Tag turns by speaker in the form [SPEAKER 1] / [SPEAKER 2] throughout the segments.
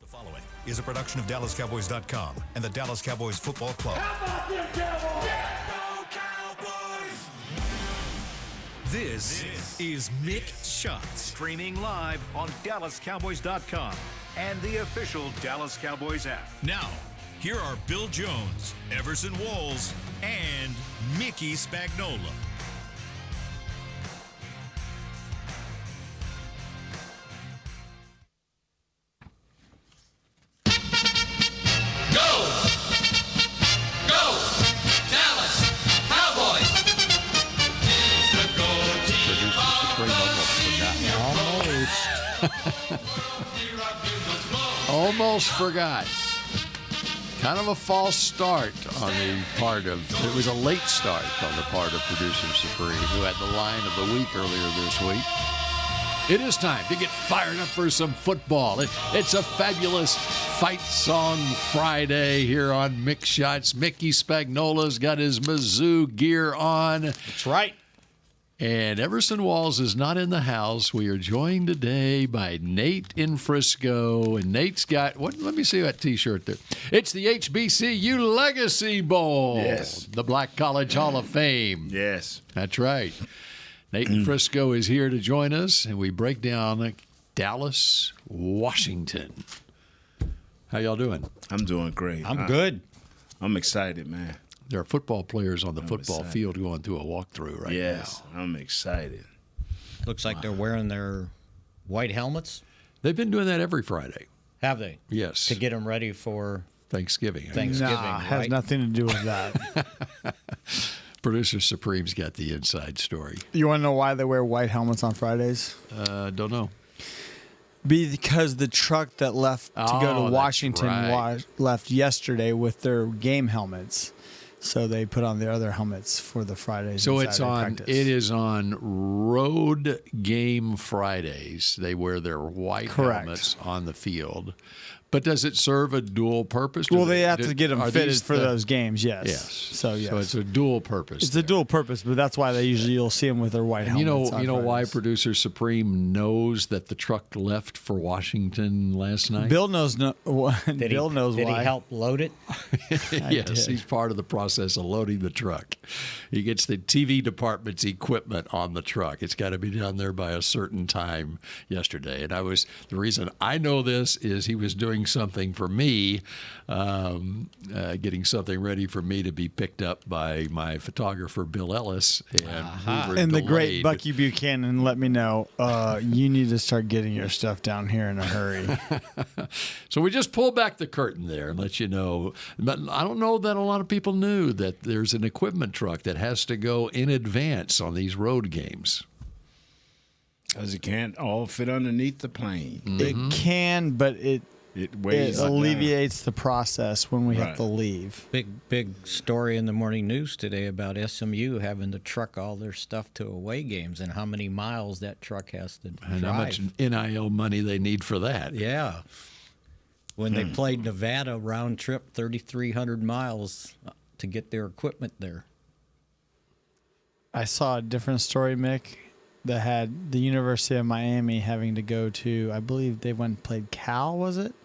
[SPEAKER 1] The following is a production of DallasCowboys.com and the Dallas Cowboys Football Club.
[SPEAKER 2] How about them Cowboys?
[SPEAKER 1] Yeah, go Cowboys! This is Mick Shots.
[SPEAKER 3] Streaming live on DallasCowboys.com and the official Dallas Cowboys app.
[SPEAKER 1] Now, here are Bill Jones, Everson Walls, and Mickey Spagnola.
[SPEAKER 4] Almost forgot. Kind of a false start on the part of, it was a late start on the part of Producer Supreme, who had the line of the week earlier this week. It is time to get fired up for some football. It's a fabulous Fight Song Friday here on Mick Shots. Mickey Spagnola's got his Mizzou gear on.
[SPEAKER 5] That's right.
[SPEAKER 4] And Everson Walls is not in the house. We are joined today by Nate in Frisco. And Nate's got, what? Let me see that T-shirt there. It's the HBCU Legacy Bowl.
[SPEAKER 5] Yes.
[SPEAKER 4] The Black College Hall of Fame.
[SPEAKER 5] Yes.
[SPEAKER 4] That's right. Nate in Frisco is here to join us, and we break down Dallas, Washington. How y'all doing?
[SPEAKER 5] I'm doing great.
[SPEAKER 6] I'm good.
[SPEAKER 5] I'm excited, man.
[SPEAKER 4] There are football players on the football field going through a walkthrough right now.
[SPEAKER 5] Yes, I'm excited.
[SPEAKER 6] Looks like they're wearing their white helmets.
[SPEAKER 4] They've been doing that every Friday.
[SPEAKER 6] Have they?
[SPEAKER 4] Yes.
[SPEAKER 6] To get them ready for
[SPEAKER 4] Thanksgiving.
[SPEAKER 6] Nah,
[SPEAKER 7] has nothing to do with that.
[SPEAKER 4] Producer Supreme's got the inside story.
[SPEAKER 7] You want to know why they wear white helmets on Fridays?
[SPEAKER 4] Don't know.
[SPEAKER 7] Because the truck that left to go to Washington left yesterday with their game helmets. So they put on their other helmets for the Fridays.
[SPEAKER 4] So
[SPEAKER 7] and
[SPEAKER 4] it's
[SPEAKER 7] Saturday
[SPEAKER 4] on.
[SPEAKER 7] practice.
[SPEAKER 4] It is on road game Fridays. They wear their white helmets on the field. But does it serve a dual purpose?
[SPEAKER 7] Well, they have to get them fitted for those games. Yes.
[SPEAKER 4] Yes.
[SPEAKER 7] So yes.
[SPEAKER 4] So it's a dual purpose.
[SPEAKER 7] It's a dual purpose, but that's why you'll see them with their white helmets.
[SPEAKER 4] You know why Producer Supreme knows that the truck left for Washington last night?
[SPEAKER 7] Bill knows. Bill knows why.
[SPEAKER 6] Did he help load it?
[SPEAKER 4] Yes, he's part of the process of loading the truck. He gets the TV department's equipment on the truck. It's got to be down there by a certain time yesterday. And the reason I know this is he was doing something for me, getting something ready for me to be picked up by my photographer, Bill Ellis. And
[SPEAKER 7] the great Bucky Buchanan let me know, you need to start getting your stuff down here in a hurry.
[SPEAKER 4] So we just pulled back the curtain there and let you know. But I don't know that a lot of people knew that there's an equipment truck that has to go in advance on these road games.
[SPEAKER 5] Because it can't all fit underneath the plane.
[SPEAKER 4] Mm-hmm.
[SPEAKER 7] It can, but it alleviates the process when we have to leave.
[SPEAKER 6] Big story in the morning news today about SMU having to truck all their stuff to away games and how many miles that truck has to drive.
[SPEAKER 4] And how much NIL money they need for that.
[SPEAKER 6] Yeah. When they played Nevada round trip, 3,300 miles to get their equipment there.
[SPEAKER 7] I saw a different story, Mick, that had the University of Miami having to go to, I believe they went and played Cal, was it?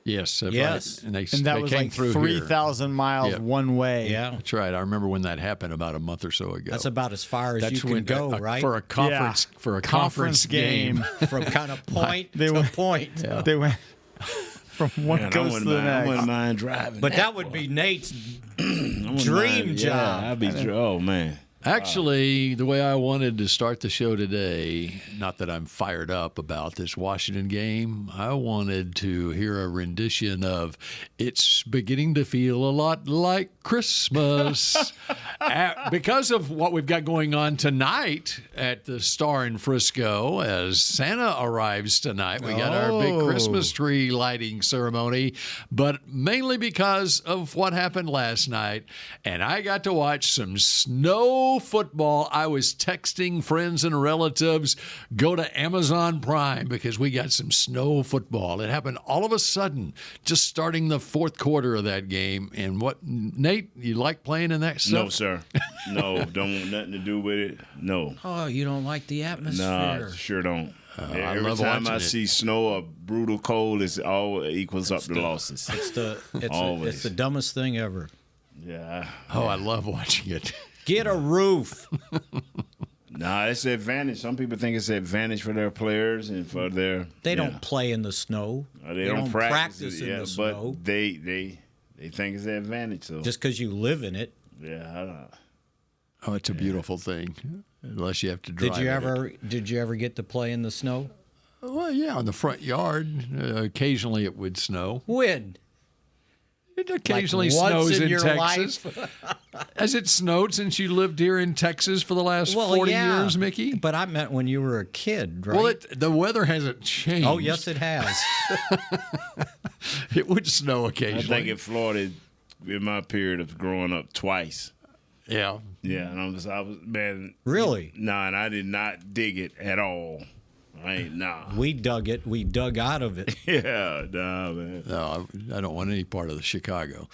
[SPEAKER 4] Yes.
[SPEAKER 6] Yes.
[SPEAKER 7] And that was like 3,000 miles one way.
[SPEAKER 6] Yeah.
[SPEAKER 4] That's right. I remember when that happened about a month or so ago.
[SPEAKER 6] That's about as far as you can go, right?
[SPEAKER 4] For a conference, for a conference game.
[SPEAKER 6] From kind of point to point.
[SPEAKER 7] Yeah. They went from one coast to the next.
[SPEAKER 5] I wouldn't mind driving.
[SPEAKER 6] But that would be Nate's dream job.
[SPEAKER 5] Yeah, I'd be, oh, man.
[SPEAKER 4] Actually, the way I wanted to start the show today, not that I'm fired up about this Washington game, I wanted to hear a rendition of It's Beginning to Feel a Lot Like Christmas. Because of what we've got going on tonight at the Star in Frisco, as Santa arrives tonight, we got our big Christmas tree lighting ceremony, but mainly because of what happened last night. And I got to watch some snow football. I was texting friends and relatives, go to Amazon Prime because we got some snow football. It happened all of a sudden, just starting the fourth quarter of that game. And what, Nate, you like playing in that stuff?
[SPEAKER 5] No, sir. No, don't want nothing to do with it. No.
[SPEAKER 6] Oh, you don't like the atmosphere?
[SPEAKER 5] No, sure don't. Every
[SPEAKER 4] love
[SPEAKER 5] time
[SPEAKER 4] watching
[SPEAKER 5] I
[SPEAKER 4] it.
[SPEAKER 5] see snow or brutal cold, it all equals up the losses.
[SPEAKER 6] It's the dumbest thing ever.
[SPEAKER 5] Yeah.
[SPEAKER 4] Oh, I love watching it.
[SPEAKER 6] Get a roof.
[SPEAKER 5] Nah, it's an advantage. Some people think it's an advantage for their players and for their.
[SPEAKER 6] They don't play in the snow.
[SPEAKER 5] They don't practice
[SPEAKER 6] in
[SPEAKER 5] it,
[SPEAKER 6] the snow.
[SPEAKER 5] but they think it's an advantage. So
[SPEAKER 6] Just because you live in it.
[SPEAKER 5] yeah, I don't know.
[SPEAKER 4] Oh, it's a beautiful thing, unless you have to drive.
[SPEAKER 6] Did you ever get to play in the snow?
[SPEAKER 4] Well, yeah, in the front yard. Occasionally it would snow.
[SPEAKER 6] When?
[SPEAKER 4] It occasionally
[SPEAKER 6] Like once
[SPEAKER 4] snows
[SPEAKER 6] in
[SPEAKER 4] in
[SPEAKER 6] your
[SPEAKER 4] Texas. Has it snowed since you lived here in Texas for the last 40 years, Mickey?
[SPEAKER 6] But I meant when you were a kid, right?
[SPEAKER 4] Well, the weather hasn't changed.
[SPEAKER 6] Oh, yes, it has.
[SPEAKER 4] It would snow
[SPEAKER 5] I
[SPEAKER 4] occasionally.
[SPEAKER 5] think in Florida, in my period of growing up, twice.
[SPEAKER 4] Yeah.
[SPEAKER 5] Yeah, and I was man.
[SPEAKER 6] Really?
[SPEAKER 5] Nah, and I did not dig it at all.
[SPEAKER 6] We dug it. We dug out of it.
[SPEAKER 5] Yeah, nah, man.
[SPEAKER 4] No, I don't want any part of the Chicago.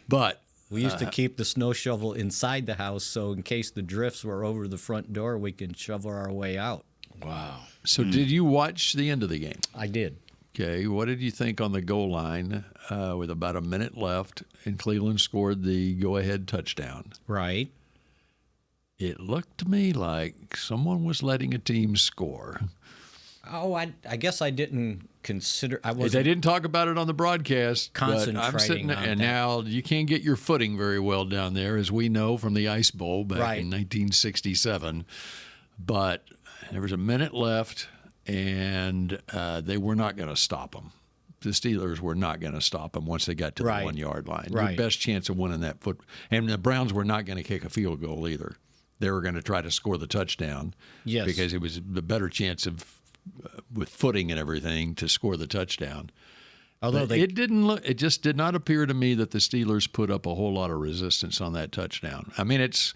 [SPEAKER 4] But
[SPEAKER 6] We used to keep the snow shovel inside the house, so in case the drifts were over the front door, we can shovel our way out.
[SPEAKER 5] Wow.
[SPEAKER 4] so did you watch the end of the game?
[SPEAKER 6] I did.
[SPEAKER 4] Okay, what did you think on the goal line with about a minute left and Cleveland scored the go-ahead touchdown?
[SPEAKER 6] Right.
[SPEAKER 4] It looked to me like someone was letting a team score.
[SPEAKER 6] Oh, I guess I didn't consider. I
[SPEAKER 4] They
[SPEAKER 6] wasn't.
[SPEAKER 4] didn't talk about it on the broadcast. But I'm
[SPEAKER 6] Concentrating
[SPEAKER 4] sitting there,
[SPEAKER 6] on
[SPEAKER 4] and
[SPEAKER 6] that.
[SPEAKER 4] now you can't get your footing very well down there, as we know from the Ice Bowl back
[SPEAKER 6] Right.
[SPEAKER 4] in 1967. But there was a minute left, and they were not going to stop them. The Steelers were not going to stop them once they got to
[SPEAKER 6] Right.
[SPEAKER 4] the 1 yard line.
[SPEAKER 6] Right.
[SPEAKER 4] Your best chance of winning that foot, and the Browns were not going to kick a field goal either. They were going to try to score the touchdown.
[SPEAKER 6] Yes.
[SPEAKER 4] Because it was the better chance of with footing and everything to score the touchdown.
[SPEAKER 6] Although
[SPEAKER 4] But it didn't look. It just did not appear to me that the Steelers put up a whole lot of resistance on that touchdown. I mean, it's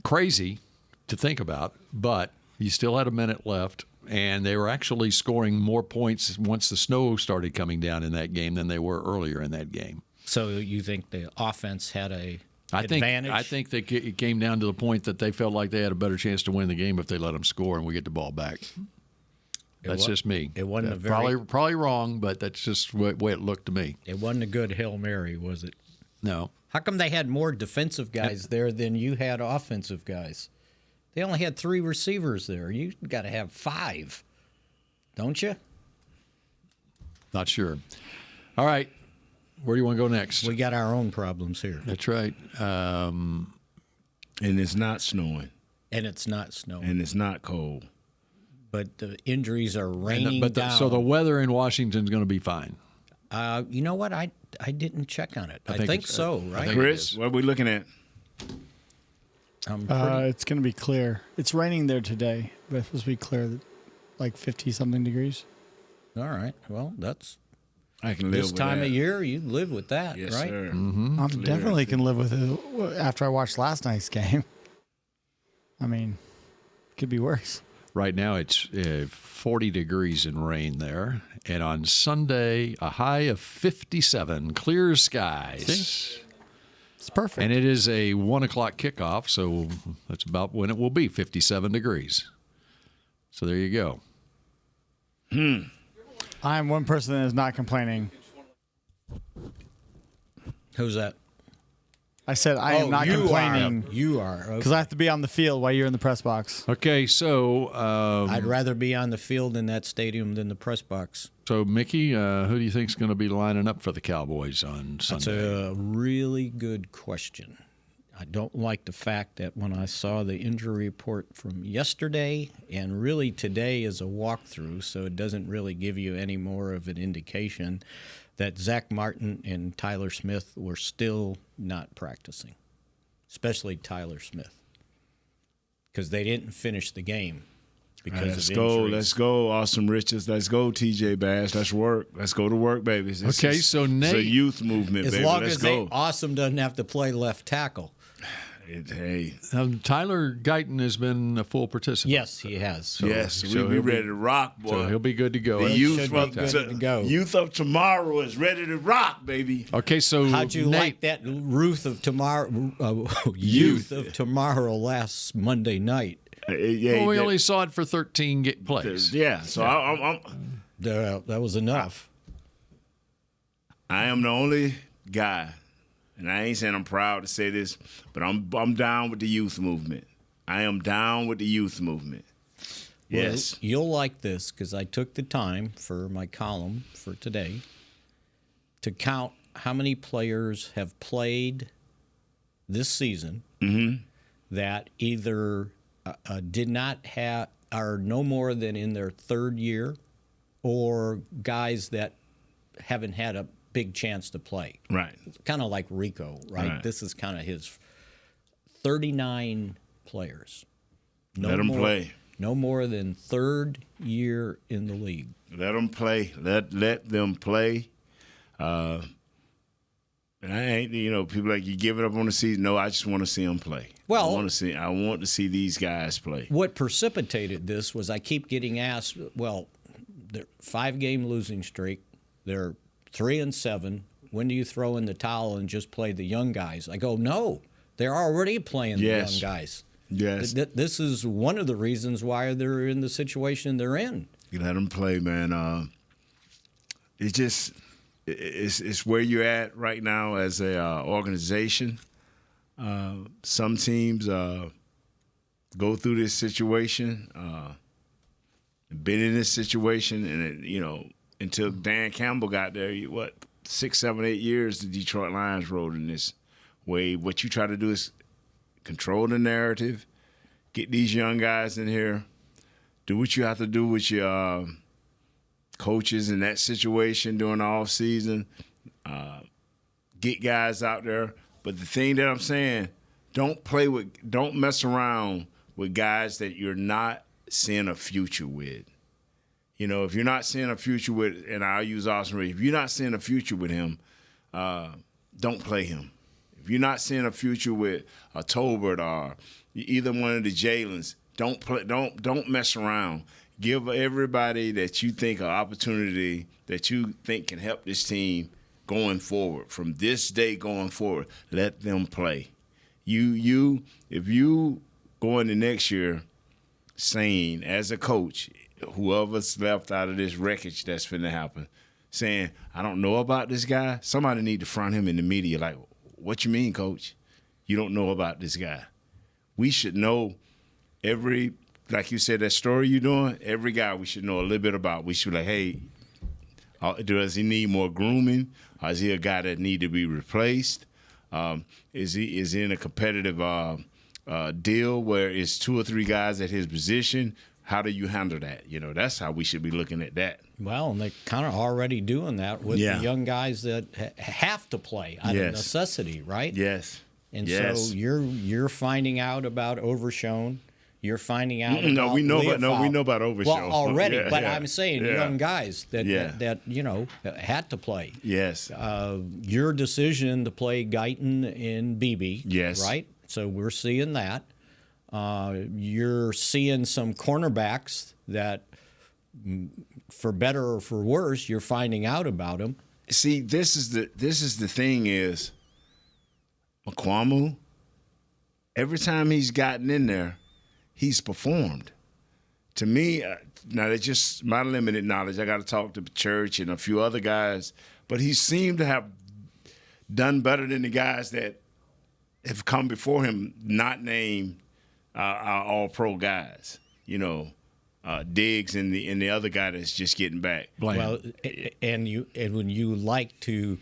[SPEAKER 4] crazy to think about, but you still had a minute left, and they were actually scoring more points once the snow started coming down in that game than they were earlier in that game.
[SPEAKER 6] So you think the offense had a
[SPEAKER 4] I
[SPEAKER 6] advantage?
[SPEAKER 4] think that it came down to the point that they felt like they had a better chance to win the game if they let them score and we get the ball back. That's just me.
[SPEAKER 6] It wasn't a very.
[SPEAKER 4] Probably wrong, but that's just the way it looked to me.
[SPEAKER 6] It wasn't a good Hail Mary, was it?
[SPEAKER 4] No.
[SPEAKER 6] How come they had more defensive guys there than you had offensive guys? They only had 3 receivers there. You got to have 5, don't you?
[SPEAKER 4] Not sure. All right. Where do you want to go next?
[SPEAKER 6] We got our own problems here,
[SPEAKER 4] That's right.
[SPEAKER 5] And it's not snowing,
[SPEAKER 6] and it's not snowing.
[SPEAKER 5] and it's not cold.
[SPEAKER 6] But the injuries are raining down.
[SPEAKER 4] So the weather in Washington's going to be fine.
[SPEAKER 6] You know what? I didn't check on it. I
[SPEAKER 4] think
[SPEAKER 6] think
[SPEAKER 4] it's-
[SPEAKER 6] so,
[SPEAKER 4] I
[SPEAKER 6] right?
[SPEAKER 4] think-
[SPEAKER 5] Chris, what are we looking at?
[SPEAKER 7] It's going to be clear. It's raining there today, but it's supposed to be clear, like 50-something degrees.
[SPEAKER 6] All right. Well, that's
[SPEAKER 5] I can live
[SPEAKER 6] this
[SPEAKER 5] with
[SPEAKER 6] time
[SPEAKER 5] that.
[SPEAKER 6] of year. You live with that,
[SPEAKER 5] Yes,
[SPEAKER 6] right?
[SPEAKER 5] sir.
[SPEAKER 7] I definitely can live with it after I watched last night's game. I mean, it could be worse.
[SPEAKER 4] Right now it's 40 degrees and rain there. And on Sunday, a high of 57, clear skies.
[SPEAKER 7] It's perfect.
[SPEAKER 4] And it is a 1 o'clock kickoff, so that's about when it will be, 57 degrees. So there you go.
[SPEAKER 7] I'm one person that is not complaining.
[SPEAKER 6] Who's that?
[SPEAKER 7] I said I am not complaining
[SPEAKER 6] You are. Okay.
[SPEAKER 7] because I have to be on the field while you're in the press box.
[SPEAKER 4] Okay, so
[SPEAKER 6] I'd rather be on the field in that stadium than the press box.
[SPEAKER 4] so Mickey, who do you think is going to be lining up for the Cowboys on
[SPEAKER 6] That's
[SPEAKER 4] Sunday?
[SPEAKER 6] a really good question. I don't like the fact that when I saw the injury report from yesterday and really today is a walkthrough, so it doesn't really give you any more of an indication that Zach Martin and Tyler Smith were still not practicing, especially Tyler Smith, because they didn't finish the game because
[SPEAKER 5] Let's
[SPEAKER 6] of
[SPEAKER 5] go.
[SPEAKER 6] injuries.
[SPEAKER 5] Let's go, Awesome Riches. Let's go, TJ Bass. Let's work. Let's go to work, baby.
[SPEAKER 4] Okay, so
[SPEAKER 5] it's a
[SPEAKER 4] Nate-
[SPEAKER 5] youth movement,
[SPEAKER 6] As
[SPEAKER 5] baby.
[SPEAKER 6] long
[SPEAKER 5] Let's
[SPEAKER 6] as
[SPEAKER 5] go.
[SPEAKER 6] Awesome doesn't have to play left tackle.
[SPEAKER 5] Hey,
[SPEAKER 4] Tyler Guyton has been a full participant.
[SPEAKER 6] Yes, he has.
[SPEAKER 5] yes,
[SPEAKER 4] so
[SPEAKER 5] we
[SPEAKER 4] he'll be-
[SPEAKER 5] ready to rock, boy.
[SPEAKER 4] So he'll be good to go.
[SPEAKER 5] the
[SPEAKER 6] He
[SPEAKER 5] youth
[SPEAKER 6] should be
[SPEAKER 5] of
[SPEAKER 6] good to go.
[SPEAKER 5] youth of tomorrow is ready to rock, baby.
[SPEAKER 4] Okay, so
[SPEAKER 6] How'd you
[SPEAKER 4] Nate,
[SPEAKER 6] like that Youth of Tomorrow last Monday night?
[SPEAKER 5] Yeah,
[SPEAKER 4] Well, we only saw it for 13 plays.
[SPEAKER 5] Yeah, so
[SPEAKER 6] That was enough.
[SPEAKER 5] I am the only guy, and I ain't saying I'm proud to say this, but I'm down with the youth movement. I am down with the youth movement. Yes.
[SPEAKER 6] Well, you'll like this because I took the time for my column for today to count how many players have played this season that either did not have, are no more than in their third year, or guys that haven't had a big chance to play.
[SPEAKER 5] Right.
[SPEAKER 6] Kind of like Rico, right? This is kind of his 39 players.
[SPEAKER 5] Let them play.
[SPEAKER 6] No more than third year in the league.
[SPEAKER 5] Let them play. Let them play. And I ain't, people like, you give it up on the season. No, I just want to see them play.
[SPEAKER 6] Well,
[SPEAKER 5] I want to see these guys play.
[SPEAKER 6] What precipitated this was I keep getting asked, well, they're 5-game losing streak. They're 3-7. When do you throw in the towel and just play the young guys? I go, no, they're already playing the young guys.
[SPEAKER 5] Yes.
[SPEAKER 6] This is one of the reasons why they're in the situation they're in.
[SPEAKER 5] You let them play, man. It's where you're at right now as a organization. Some teams go through this situation, been in this situation, and until Dan Campbell got there, 6, 7, 8 years the Detroit Lions rode in this way. What you try to do is control the narrative, get these young guys in here, do what you have to do with your coaches in that situation during the off season, get guys out there. But the thing that I'm saying, don't mess around with guys that you're not seeing a future with. If you're not seeing a future with, and I'll use Austin Reed, if you're not seeing a future with him, don't play him. If you're not seeing a future with a Tolbert or either one of the Jalens, don't mess around. Give everybody that you think an opportunity that you think can help this team going forward. From this day going forward, let them play. If you go into next year saying, as a coach, whoever's left out of this wreckage that's finna happen, saying, I don't know about this guy, somebody need to front him in the media like, what you mean, coach? You don't know about this guy. We should know like you said, that story you're doing, every guy we should know a little bit about. We should be like, hey, does he need more grooming? Or is he a guy that need to be replaced? Is he in a competitive deal where it's 2 or 3 guys at his position? How do you handle that? That's how we should be looking at that.
[SPEAKER 6] Well, and they're kind of already doing that with the young guys that have to play out of necessity, right?
[SPEAKER 5] Yes.
[SPEAKER 6] And so you're finding out about Overshown. You're finding out.
[SPEAKER 5] We know about Overshown.
[SPEAKER 6] Well, already, but I'm saying young guys that had to play.
[SPEAKER 5] Yes.
[SPEAKER 6] Your decision to play Guyton and Beebe.
[SPEAKER 5] Yes.
[SPEAKER 6] Right. So we're seeing that. You're seeing some cornerbacks that, for better or for worse, you're finding out about them.
[SPEAKER 5] See, this is the thing is, McQuamu, every time he's gotten in there, he's performed. To me, now that's just my limited knowledge. I got to talk to the church and a few other guys, but he seemed to have done better than the guys that have come before him, not named our all-pro guys. Diggs and the other guy that's just getting back.
[SPEAKER 6] Well, and when you like to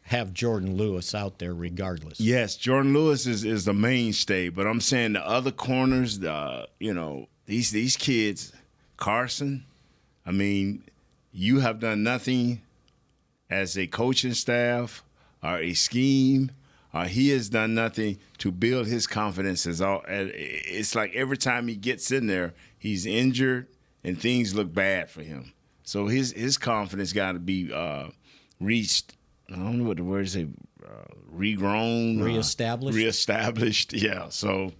[SPEAKER 6] have Jordan Lewis out there regardless.
[SPEAKER 5] Yes, Jordan Lewis is the mainstay, but I'm saying the other corners, these kids, Carson, I mean, you have done nothing as a coaching staff or a scheme, or he has done nothing to build his confidence. It's like every time he gets in there, he's injured and things look bad for him. So his confidence got to be reached. I don't know what the word say. Regrown, reestablished. Yeah. So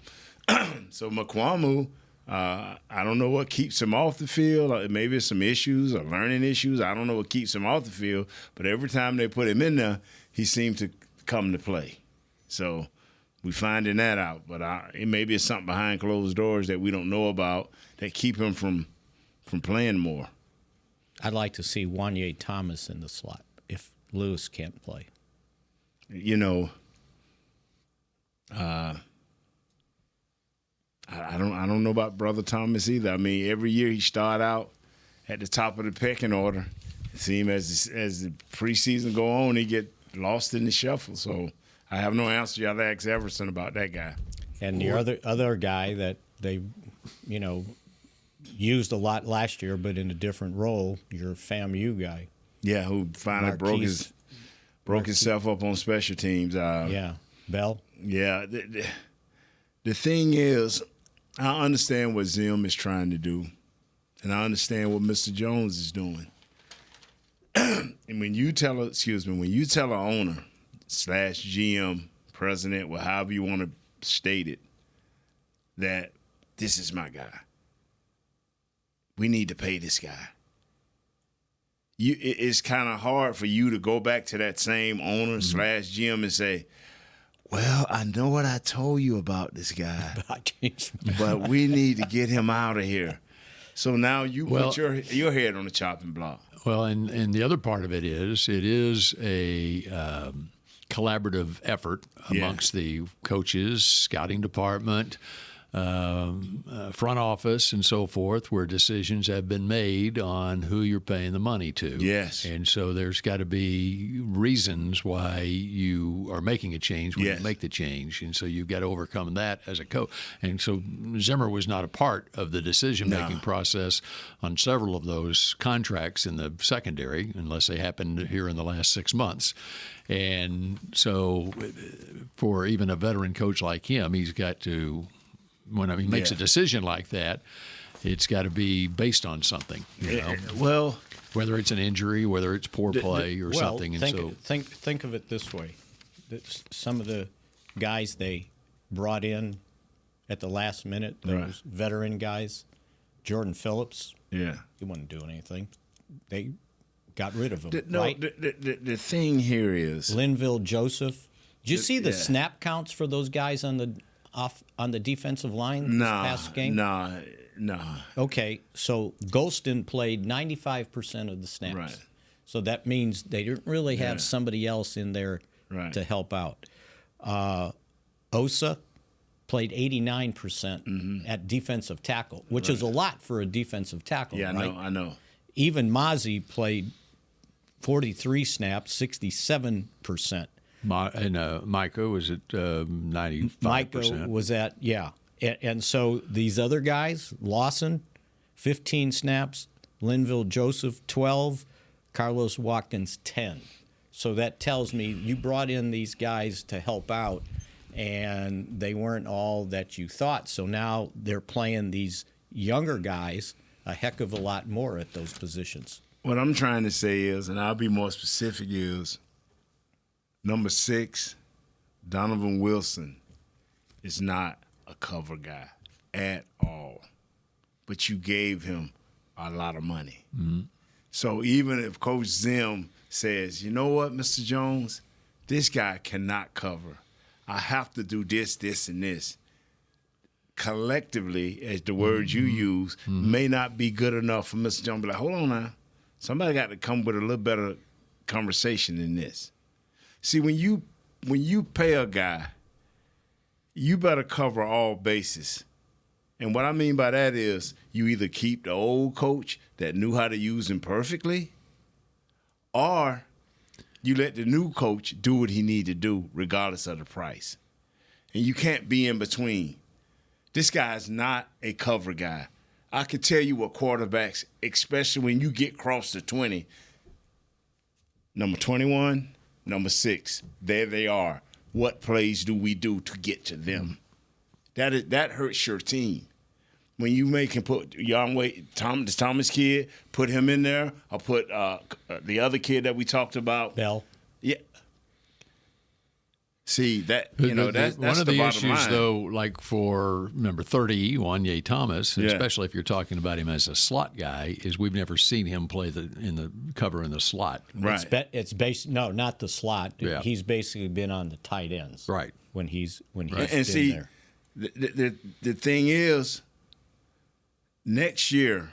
[SPEAKER 5] McQuamu, I don't know what keeps him off the field. Maybe it's some issues or learning issues. I don't know what keeps him off the field. But every time they put him in there, he seemed to come to play. So We finding that out, but maybe it's something behind closed doors that we don't know about that keep him from playing more.
[SPEAKER 6] I'd like to see Wanye Thomas in the slot if Lewis can't play.
[SPEAKER 5] You know, I don't know about Brother Thomas either. I mean, every year he start out at the top of the pecking order. It seems as the preseason go on, he get lost in the shuffle. So I have no answer. You have to ask Everson about that guy.
[SPEAKER 6] And the other guy that they, used a lot last year, but in a different role, your FAMU guy.
[SPEAKER 5] Yeah, who finally broke himself up on special teams.
[SPEAKER 6] Bell.
[SPEAKER 5] Yeah, the thing is, I understand what Zim is trying to do, and I understand what Mr. Jones is doing. And when you tell an owner / GM, president, or however you want to state it, that this is my guy, we need to pay this guy. It's kind of hard for you to go back to that same owner / GM and say, well, I know what I told you about this guy, but we need to get him out of here. So now you put your head on the chopping block.
[SPEAKER 4] Well, and the other part of it is a collaborative effort amongst the coaches, scouting department, front office, and so forth, where decisions have been made on who you're paying the money to.
[SPEAKER 5] Yes.
[SPEAKER 4] And so there's got to be reasons why you are making a change when you make the change. And so you've got to overcome that as a coach. And so Zimmer was not a part of the decision-making process on several of those contracts in the secondary, unless they happened here in the last 6 months. And so for even a veteran coach like him, he's got to – when he makes a decision like that, it's got to be based on something,
[SPEAKER 5] Well,
[SPEAKER 4] whether it's an injury, whether it's poor play or something. And
[SPEAKER 6] think of it this way: some of the guys they brought in at the last minute, those veteran guys, Jordan Phillips, he wasn't doing anything. They got rid of him. Right?
[SPEAKER 5] The thing here is
[SPEAKER 6] Linville Joseph. Did you see the snap counts for those guys on the defensive line this past game?
[SPEAKER 5] No.
[SPEAKER 6] Okay, so Golston played 95% of the snaps.
[SPEAKER 5] Right.
[SPEAKER 6] So that means they didn't really have somebody else in there to help out. Osa played 89% at defensive tackle, which is a lot for a defensive tackle,
[SPEAKER 5] right?
[SPEAKER 6] I
[SPEAKER 5] know.
[SPEAKER 6] Even Mozzie played 43 snaps, 67%.
[SPEAKER 4] And Micah was at 95%.
[SPEAKER 6] Micah was at, And so these other guys, Lawson, 15 snaps, Linville Joseph, 12, Carlos Watkins, 10. So that tells me you brought in these guys to help out, and they weren't all that you thought. So now they're playing these younger guys a heck of a lot more at those positions.
[SPEAKER 5] What I'm trying to say is, and I'll be more specific, is number 6, Donovan Wilson, is not a cover guy at all. But you gave him a lot of money. Mm-hmm. So even if Coach Zim says, you know what, Mr. Jones, this guy cannot cover. I have to do this, this, and this. Collectively, as the words you use, may not be good enough for Mr. Jones to be like, hold on now. Somebody got to come with a little better conversation than this. See, when you pay a guy, you better cover all bases. And what I mean by that is you either keep the old coach that knew how to use him perfectly, or you let the new coach do what he need to do regardless of the price. And you can't be in between. This guy's not a cover guy. I can tell you what quarterbacks, especially when you get across the 20, number 21, number 6, there they are. What plays do we do to get to them? That hurts your team. When you make him put the Thomas kid, put him in there, or put the other kid that we talked about.
[SPEAKER 6] Bell.
[SPEAKER 5] Yeah. See that that's
[SPEAKER 4] one of
[SPEAKER 5] the
[SPEAKER 4] the
[SPEAKER 5] bottom
[SPEAKER 4] issues,
[SPEAKER 5] line.
[SPEAKER 4] though, like for number 30, Wanye Thomas,
[SPEAKER 5] Yeah.
[SPEAKER 4] especially if you're talking about him as a slot guy, is we've never seen him play in the cover in the slot.
[SPEAKER 5] Right.
[SPEAKER 6] It's based no, not the slot.
[SPEAKER 4] Yeah.
[SPEAKER 6] He's basically been on the tight ends.
[SPEAKER 4] Right.
[SPEAKER 6] When he's
[SPEAKER 5] and
[SPEAKER 6] been
[SPEAKER 5] see,
[SPEAKER 6] there.
[SPEAKER 5] the thing is, next year,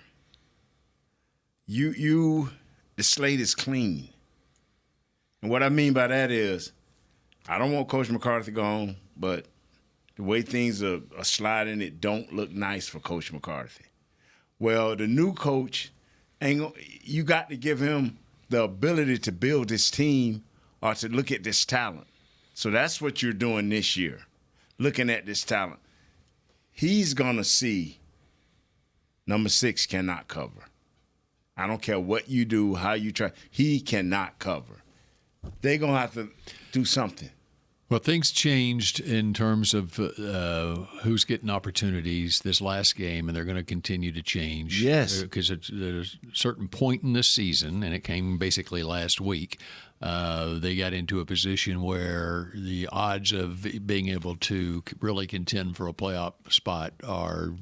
[SPEAKER 5] the slate is clean, and what I mean by that is, I don't want Coach McCarthy gone, but the way things are sliding, it don't look nice for Coach McCarthy. Well, the new coach, you got to give him the ability to build this team or to look at this talent. So that's what you're doing this year, looking at this talent. He's going to see number 6 cannot cover. I don't care what you do, how you try. He cannot cover. They're going to have to do something.
[SPEAKER 4] Well, things changed in terms of who's getting opportunities this last game, and they're going to continue to change.
[SPEAKER 5] Yes.
[SPEAKER 4] Because there's a certain point in the season, and it came basically last week, they got into a position where the odds of being able to really contend for a playoff spot are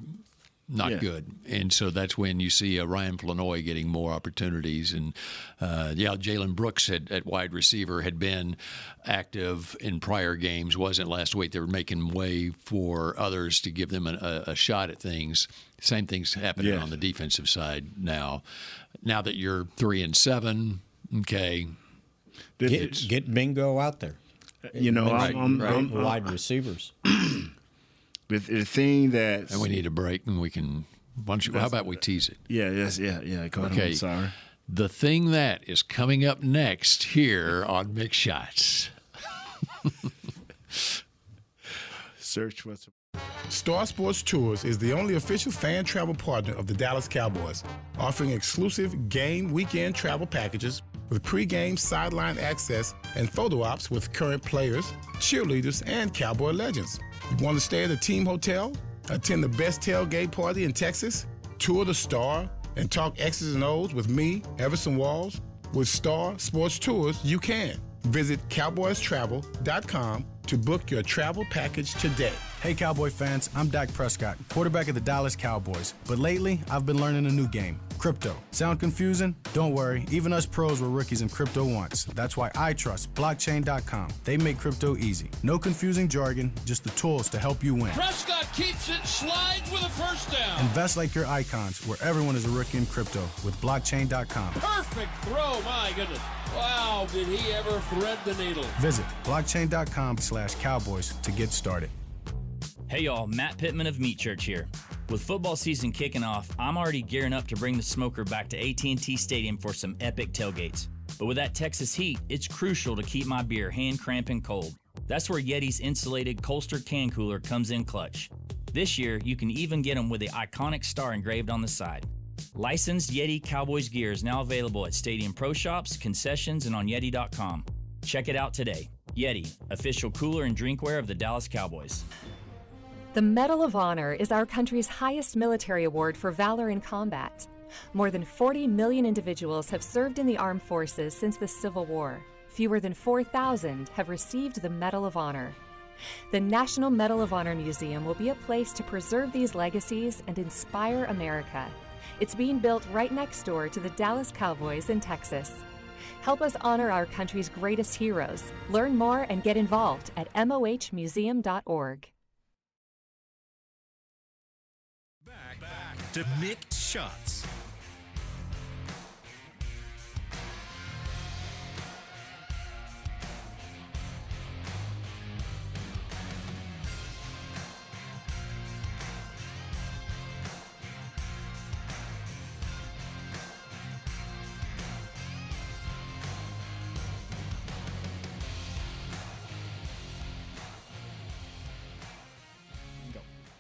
[SPEAKER 4] not good. And so that's when you see Ryan Flanoy getting more opportunities. And, Jalen Brooks at wide receiver had been active in prior games, wasn't last week. They were making way for others to give them a shot at things. Same thing's happening on the defensive side now. Now that you're 3-7, okay.
[SPEAKER 6] Get Bingo out there.
[SPEAKER 5] I'm
[SPEAKER 6] wide receivers.
[SPEAKER 5] the thing that
[SPEAKER 4] And we need a break, and we can. How about we tease it?
[SPEAKER 5] Yeah. Go ahead.
[SPEAKER 4] Okay.
[SPEAKER 5] I'm sorry.
[SPEAKER 4] The thing that is coming up next here on Mick Shots.
[SPEAKER 5] Search what's.
[SPEAKER 2] Star Sports Tours is the only official fan travel partner of the Dallas Cowboys, offering exclusive game weekend travel packages with pre-game sideline access and photo ops with current players, cheerleaders, and Cowboy legends. You want to stay at a team hotel, attend the best tailgate party in Texas, tour the Star, and talk X's and O's with me, Everson Walls? With Star Sports Tours, you can. Visit cowboystravel.com to book your travel package today.
[SPEAKER 8] Hey Cowboy fans, I'm Dak Prescott, quarterback of the Dallas Cowboys. But lately, I've been learning a new game, crypto. Sound confusing? Don't worry, even us pros were rookies in crypto once. That's why I trust blockchain.com. They make crypto easy. No confusing jargon, just the tools to help you win.
[SPEAKER 9] Prescott keeps it, slides with a first down.
[SPEAKER 8] Invest like your icons, where everyone is a rookie in crypto with blockchain.com.
[SPEAKER 9] Perfect throw, my goodness. Wow, did he ever thread the needle.
[SPEAKER 8] Visit blockchain.com/Cowboys to get started.
[SPEAKER 10] Hey y'all, Matt Pittman of Meat Church here. With football season kicking off, I'm already gearing up to bring the smoker back to AT&T Stadium for some epic tailgates. But with that Texas heat, it's crucial to keep my beer hand cramping cold. That's where Yeti's insulated Colster can cooler comes in clutch. This year, you can even get them with the iconic star engraved on the side. Licensed Yeti Cowboys gear is now available at Stadium Pro Shops, concessions, and on Yeti.com. Check it out today. Yeti, official cooler and drinkware of the Dallas Cowboys.
[SPEAKER 11] The Medal of Honor is our country's highest military award for valor in combat. More than 40 million individuals have served in the armed forces since the Civil War. Fewer than 4,000 have received the Medal of Honor. The National Medal of Honor Museum will be a place to preserve these legacies and inspire America. It's being built right next door to the Dallas Cowboys in Texas. Help us honor our country's greatest heroes. Learn more and get involved at mohmuseum.org.
[SPEAKER 1] Back to Mick Shots.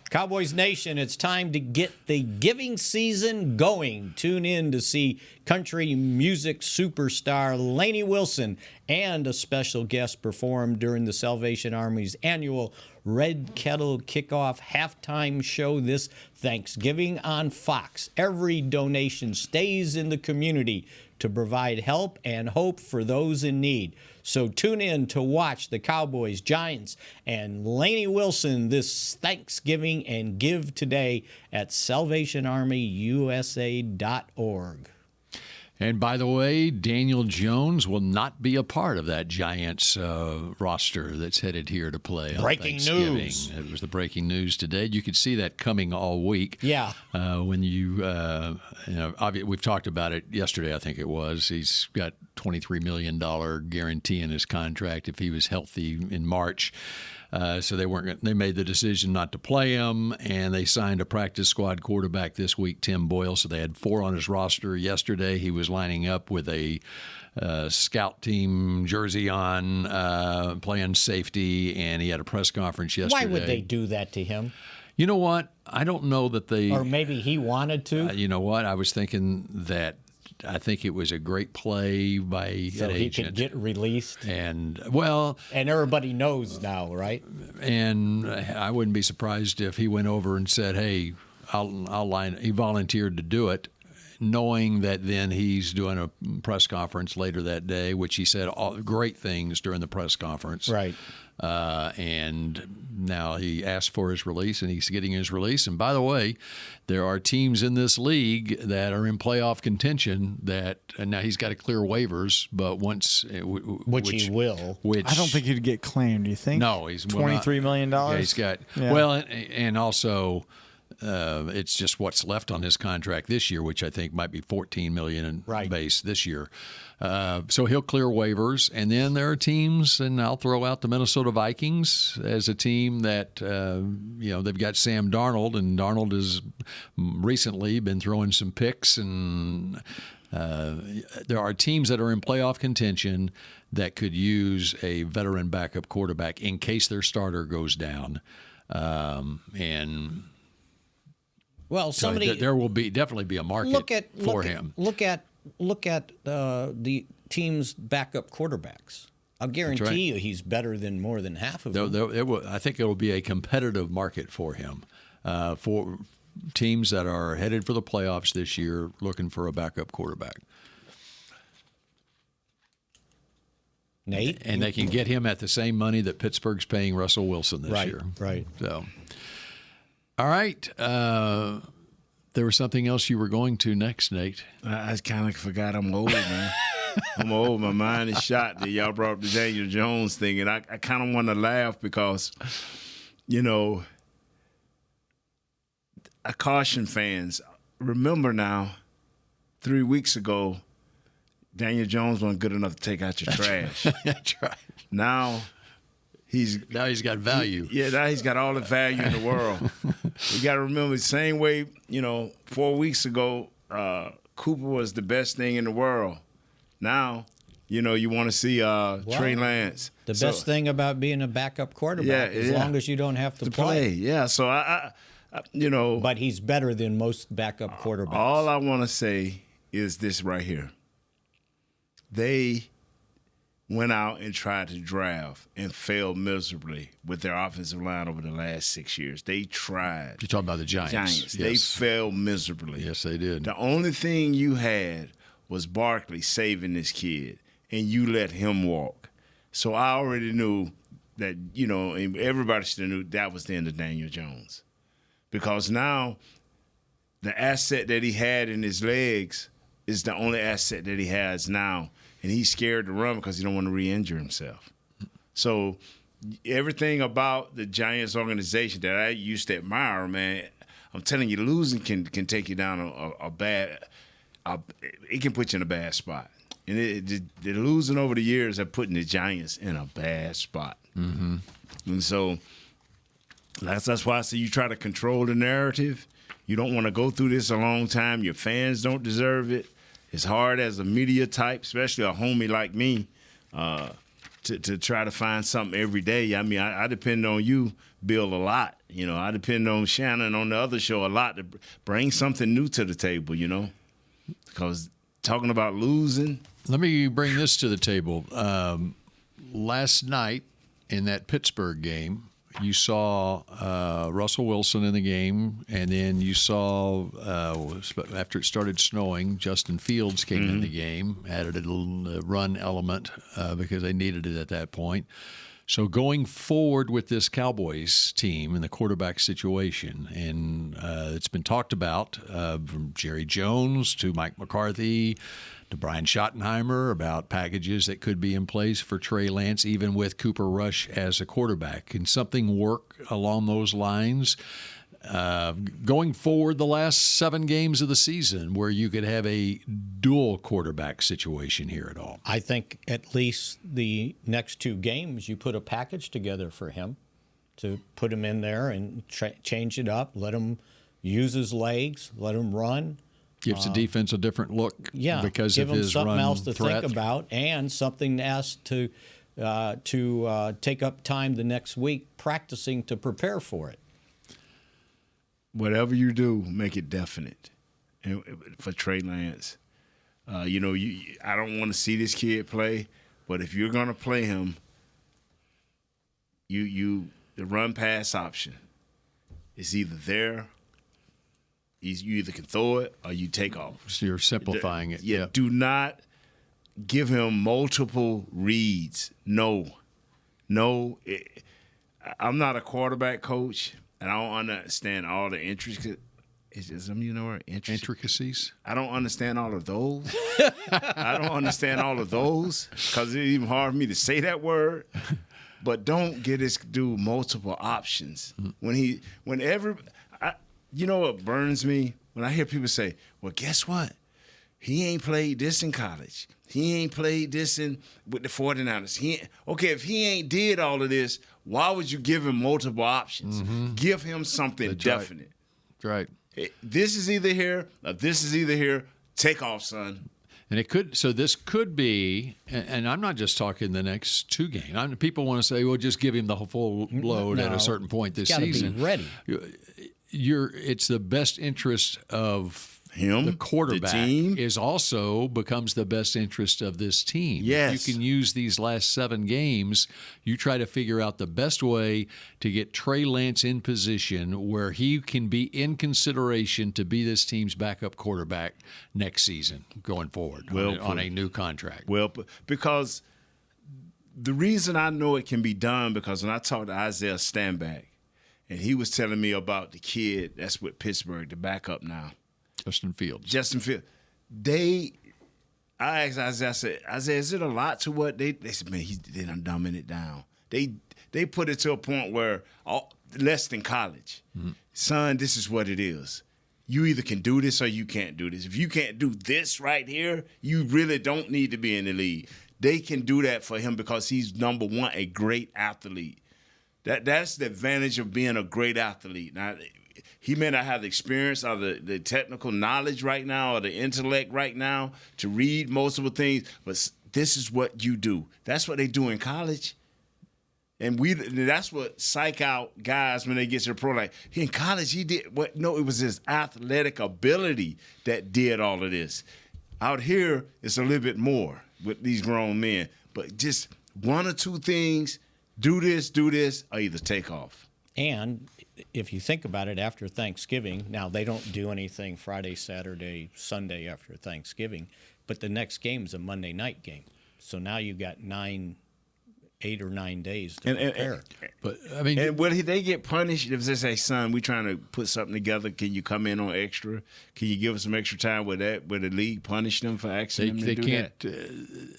[SPEAKER 6] Cowboys Nation, it's time to get the giving season going. Tune in to see country music superstar Lainey Wilson and a special guest perform during the Salvation Army's annual Red Kettle Kickoff halftime show this Thanksgiving on Fox. Every donation stays in the community to provide help and hope for those in need. So tune in to watch the Cowboys, Giants, and Laney Wilson this Thanksgiving and give today at SalvationArmyUSA.org.
[SPEAKER 4] And by the way, Daniel Jones will not be a part of that Giants roster that's headed here to play on
[SPEAKER 6] Breaking
[SPEAKER 4] Thanksgiving.
[SPEAKER 6] news.
[SPEAKER 4] It was the breaking news today. You could see that coming all week.
[SPEAKER 6] Yeah.
[SPEAKER 4] When we've talked about it yesterday, I think it was. He's got $23 million guarantee in his contract if he was healthy in March. So they made the decision not to play him, and they signed a practice squad quarterback this week, Tim Boyle. So they had 4 on his roster yesterday. He was lining up with a scout team jersey on, playing safety, and he had a press conference yesterday.
[SPEAKER 6] Why would they do that to him?
[SPEAKER 4] You know what? I don't know that they...
[SPEAKER 6] Or maybe he wanted to?
[SPEAKER 4] You know what? I was thinking that I think it was a great play by an agent.
[SPEAKER 6] So he could get released?
[SPEAKER 4] And everybody knows now, right? And I wouldn't be surprised if he went over and said, hey, I'll line. He volunteered to do it, knowing that then he's doing a press conference later that day, which he said all great things during the press conference.
[SPEAKER 6] Right.
[SPEAKER 4] And now he asked for his release, and he's getting his release. And by the way, there are teams in this league that are in playoff contention that now he's got to clear waivers, but once which
[SPEAKER 6] he will.
[SPEAKER 7] I don't think he'd get claimed. Do you think?
[SPEAKER 4] No, he's
[SPEAKER 7] $23 million.
[SPEAKER 4] Yeah, he's got and also. It's just what's left on his contract this year, which I think might be $14 million in base this year. So he'll clear waivers, and then there are teams, and I'll throw out the Minnesota Vikings as a team that they've got Sam Darnold, and Darnold has recently been throwing some picks, and there are teams that are in playoff contention that could use a veteran backup quarterback in case their starter goes down, and.
[SPEAKER 6] Well, somebody
[SPEAKER 4] there will definitely be a market for him.
[SPEAKER 6] Look at the team's backup quarterbacks. I'll guarantee you he's better than more than half of them.
[SPEAKER 4] I think it will be a competitive market for him, for teams that are headed for the playoffs this year, looking for a backup quarterback.
[SPEAKER 6] Nate,
[SPEAKER 4] and they can get him at the same money that Pittsburgh's paying Russell Wilson this year.
[SPEAKER 6] Right.
[SPEAKER 4] So. All right. There was something else you were going to next, Nate.
[SPEAKER 5] I kind of forgot I'm old, man. I'm old. My mind is shot that y'all brought up the Daniel Jones thing, and I kind of want to laugh because, I caution fans. Remember now, 3 weeks ago, Daniel Jones wasn't good enough to take out your trash.
[SPEAKER 4] That's right.
[SPEAKER 5] Now he's
[SPEAKER 4] got value.
[SPEAKER 5] Now he's got all the value in the world. You got to remember the same way, 4 weeks ago, Cooper was the best thing in the world. Now, you want to see Trey Lance.
[SPEAKER 6] The best thing about being a backup quarterback, as long as you don't have to play.
[SPEAKER 5] Yeah, so I.
[SPEAKER 6] But he's better than most backup quarterbacks.
[SPEAKER 5] All I want to say is this right here. They went out and tried to draft and failed miserably with their offensive line over the last 6 years. They tried.
[SPEAKER 4] You're talking about the Giants.
[SPEAKER 5] Yes. They failed miserably.
[SPEAKER 4] Yes, they did.
[SPEAKER 5] The only thing you had was Barkley saving this kid, and you let him walk. So I already knew that, and everybody should have knew that was the end of Daniel Jones. Because now the asset that he had in his legs is the only asset that he has now. And he's scared to run because he don't want to re-injure himself. So everything about the Giants organization that I used to admire, man, I'm telling you, losing can take you down it can put you in a bad spot. And the losing over the years are putting the Giants in a bad spot.
[SPEAKER 4] Mm-hmm.
[SPEAKER 5] And so that's why I say you try to control the narrative. You don't want to go through this a long time. Your fans don't deserve it. It's hard as a media type, especially a homie like me, to try to find something every day. I mean, I depend on you, Bill, a lot. I depend on Shannon on the other show a lot to bring something new to the table, because talking about losing.
[SPEAKER 4] Let me bring this to the table. Last night in that Pittsburgh game, you saw Russell Wilson in the game, and then you saw, after it started snowing, Justin Fields came in the game, added a little run element because they needed it at that point. So going forward with this Cowboys team and the quarterback situation, and it's been talked about from Jerry Jones to Mike McCarthy to Brian Schottenheimer about packages that could be in place for Trey Lance, even with Cooper Rush as a quarterback. Can something work along those lines? Going forward the last 7 games of the season where you could have a dual quarterback situation here at all?
[SPEAKER 6] I think at least the next 2 games you put a package together for him to put him in there and change it up, let him use his legs, let him run.
[SPEAKER 4] Gives the defense a different look because of his run threat. Give him something else to think about and something else to take up time the next week practicing to prepare for it.
[SPEAKER 5] Whatever you do, make it definite. And for Trey Lance, I don't want to see this kid play, but if you're going to play him, the run pass option is either there. You either can throw it or you take off.
[SPEAKER 4] So you're simplifying it.
[SPEAKER 5] Yeah. Do not give him multiple reads. No. I'm not a quarterback coach, and I don't understand all the intricacies.
[SPEAKER 4] Intricacies?
[SPEAKER 5] I don't understand all of those. I don't understand all of those because it's even hard for me to say that word. But don't get this dude multiple options. You know what burns me? When I hear people say, well, guess what? He ain't played this in college. He ain't played this with the 49ers. If he ain't did all of this, why would you give him multiple options? Mm-hmm. Give him something definite.
[SPEAKER 4] Right.
[SPEAKER 5] This is either here or this is either here. Take off, son.
[SPEAKER 4] And this could be, and I'm not just talking the next 2 games. People want to say, well, just give him the full load at a certain point this season.
[SPEAKER 6] Be ready.
[SPEAKER 4] It's the best interest of
[SPEAKER 5] him,
[SPEAKER 4] the quarterback,
[SPEAKER 5] the team.
[SPEAKER 4] is also becomes the best interest of this team.
[SPEAKER 5] Yes.
[SPEAKER 4] You can use these last 7 games. You try to figure out the best way to get Trey Lance in position where he can be in consideration to be this team's backup quarterback next season going forward on a new contract.
[SPEAKER 5] Well, because the reason I know it can be done because when I talked to Isaiah Stanback, and he was telling me about the kid that's with Pittsburgh, the backup now.
[SPEAKER 4] Justin Fields.
[SPEAKER 5] I asked Isaiah, I said, Isaiah, is it a lot to what they said, man, they done dumbing it down. They put it to a point where less than college. Mm-hmm. Son, this is what it is. You either can do this or you can't do this. If you can't do this right here, you really don't need to be in the league. They can do that for him because he's, number one, a great athlete. That's the advantage of being a great athlete. Now, he may not have the experience or the technical knowledge right now or the intellect right now to read multiple things, but this is what you do. That's what they do in college. And that's what psych out guys when they get to the pro. Like, in college, he did what? No, it was his athletic ability that did all of this. Out here, it's a little bit more with these grown men. But just 1 or 2 things, do this, or either take off.
[SPEAKER 6] And if you think about it, after Thanksgiving, now they don't do anything Friday, Saturday, Sunday after Thanksgiving, but the next game is a Monday night game. So now you've got 8 or 9 days to prepare.
[SPEAKER 5] And will they get punished if they say, son, we're trying to put something together, can you come in on extra? Can you give us some extra time with that? Will the league punish them for asking them to do that?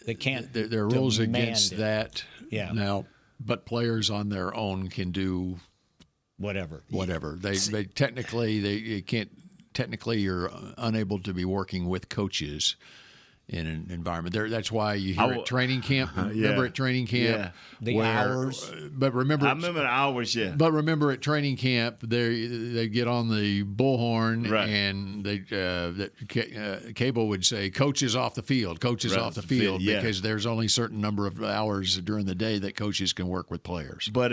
[SPEAKER 6] They can't.
[SPEAKER 4] There are rules against
[SPEAKER 6] it.
[SPEAKER 4] that now, but players on their own can do
[SPEAKER 6] whatever.
[SPEAKER 4] They technically can't. Technically, you're unable to be working with coaches in an environment. That's why you hear at training camp. Remember at training camp
[SPEAKER 6] the hours.
[SPEAKER 4] But remember,
[SPEAKER 5] I remember the hours. Yeah.
[SPEAKER 4] But remember at training camp, they get on the bullhorn and Cable would say, "Coaches off the field, coaches off the field," because there's only a certain number of hours during the day that coaches can work with players.
[SPEAKER 5] But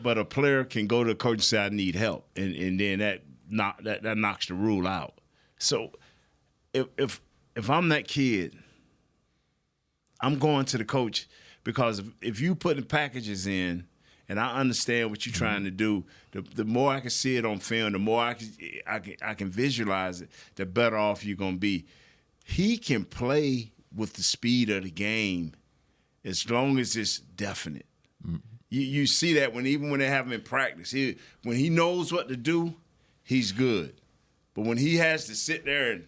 [SPEAKER 5] but a player can go to the coach and say, "I need help," and then that knocks the rule out. So if I'm that kid, I'm going to the coach because if you putting packages in and I understand what you're trying to do. The more I can see it on film, the more I can visualize it, the better off you're going to be. He can play with the speed of the game as long as it's definite. Mm-hmm. You see that even when they have him in practice. When he knows what to do, he's good. But when he has to sit there and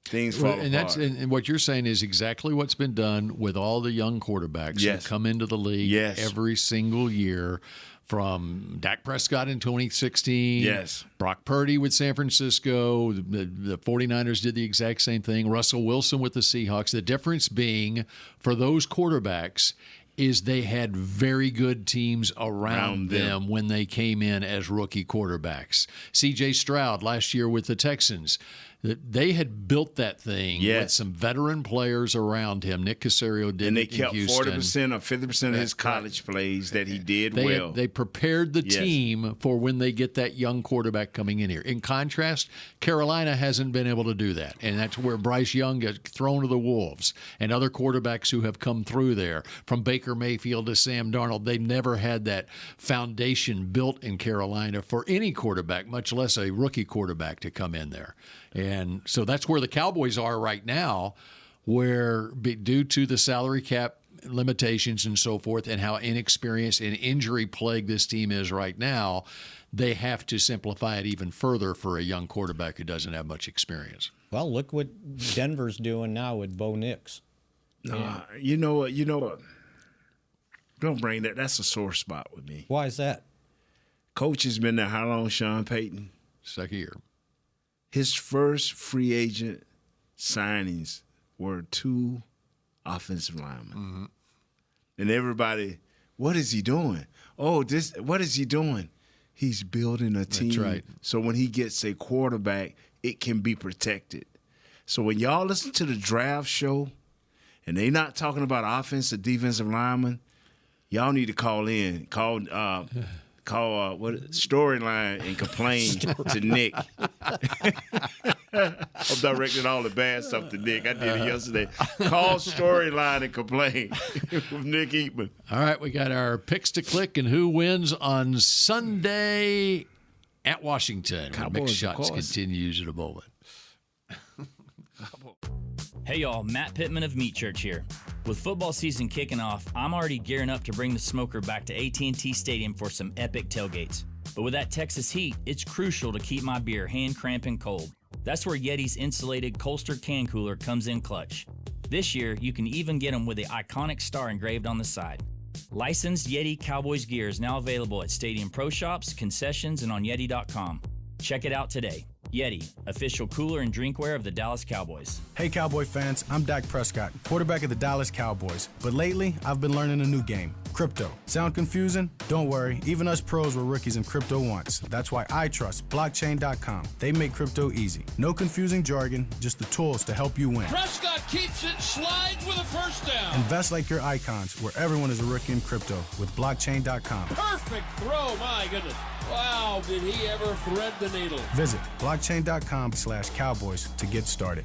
[SPEAKER 5] things fall apart.
[SPEAKER 4] And what you're saying is exactly what's been done with all the young quarterbacks who come into the league every single year, from Dak Prescott in 2016, Brock Purdy with San Francisco, the 49ers did the exact same thing, Russell Wilson with the Seahawks. The difference being for those quarterbacks is they had very good teams around them when they came in as rookie quarterbacks. C.J. Stroud last year with the Texans, they had built that thing with some veteran players around him. Nick Caserio did,
[SPEAKER 5] and they kept
[SPEAKER 4] in
[SPEAKER 5] 40% or 50% of his college plays that he did well.
[SPEAKER 4] They prepared the team for when they get that young quarterback coming in here. In contrast, Carolina hasn't been able to do that, and that's where Bryce Young got thrown to the wolves, and other quarterbacks who have come through there, from Baker Mayfield to Sam Darnold. They've never had that foundation built in Carolina for any quarterback, much less a rookie quarterback, to come in there. And so that's where the Cowboys are right now, where due to the salary cap limitations and so forth and how inexperienced and injury-plagued this team is right now, they have to simplify it even further for a young quarterback who doesn't have much experience.
[SPEAKER 6] Well, look what Denver's doing now with Bo Nix.
[SPEAKER 5] You know what? Don't bring that. That's a sore spot with me.
[SPEAKER 6] Why is that?
[SPEAKER 5] Coach has been there how long, Sean Payton?
[SPEAKER 4] Second year.
[SPEAKER 5] His first free agent signings were 2 offensive linemen. Mm-hmm. And everybody, what is he doing? What is he doing? He's building a team.
[SPEAKER 4] That's right.
[SPEAKER 5] So when he gets a quarterback, it can be protected. So when y'all listen to the draft show and they not talking about offensive, defensive linemen, y'all need to call in. Call Storyline and complain to Nick. I'm directing all the bad stuff to Nick. I did it yesterday. Call Storyline and complain with Nick Eatman.
[SPEAKER 4] All right, we got our picks to click and who wins on Sunday at Washington. Mick Shots continues in a moment.
[SPEAKER 10] Hey y'all, Matt Pittman of Meat Church here. With football season kicking off, I'm already gearing up to bring the smoker back to AT&T Stadium for some epic tailgates. But with that Texas heat, it's crucial to keep my beer hand cramping cold. That's where Yeti's insulated Colster can cooler comes in clutch. This year, you can even get them with the iconic star engraved on the side. Licensed Yeti Cowboys gear is now available at Stadium Pro Shops, concessions, and on Yeti.com. Check it out today. Yeti, official cooler and drinkware of the Dallas Cowboys.
[SPEAKER 8] Hey Cowboy fans, I'm Dak Prescott, quarterback of the Dallas Cowboys. But lately, I've been learning a new game, crypto. Sound confusing? Don't worry, even us pros were rookies in crypto once. That's why I trust blockchain.com. They make crypto easy. No confusing jargon, just the tools to help you win.
[SPEAKER 9] Prescott keeps it, slides with a first down.
[SPEAKER 8] Invest like your icons, where everyone is a rookie in crypto with blockchain.com.
[SPEAKER 9] Perfect throw, my goodness. Wow, did he ever thread the needle.
[SPEAKER 8] Visit blockchain.com/Cowboys to get started.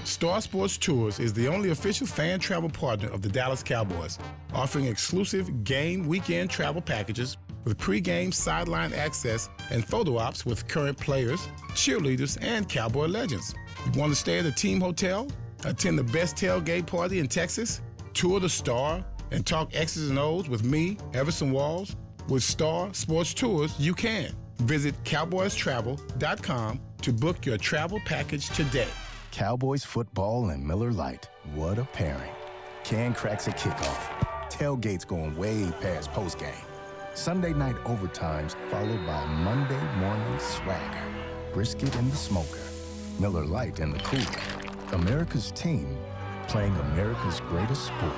[SPEAKER 2] Star Sports Tours is the only official fan travel partner of the Dallas Cowboys, offering exclusive game weekend travel packages with pregame sideline access and photo ops with current players, cheerleaders, and Cowboy legends. You want to stay at a team hotel, attend the best tailgate party in Texas, tour the Star, and talk X's and O's with me, Everson Walls? With Star Sports Tours, you can. Visit cowboystravel.com to book your travel package today.
[SPEAKER 12] Cowboys football and Miller Lite. What a pairing. Can cracks at kickoff. Tailgates going way past postgame. Sunday night overtimes followed by Monday morning swagger. Brisket in the smoker. Miller Lite in the cooler. America's team playing America's greatest sport.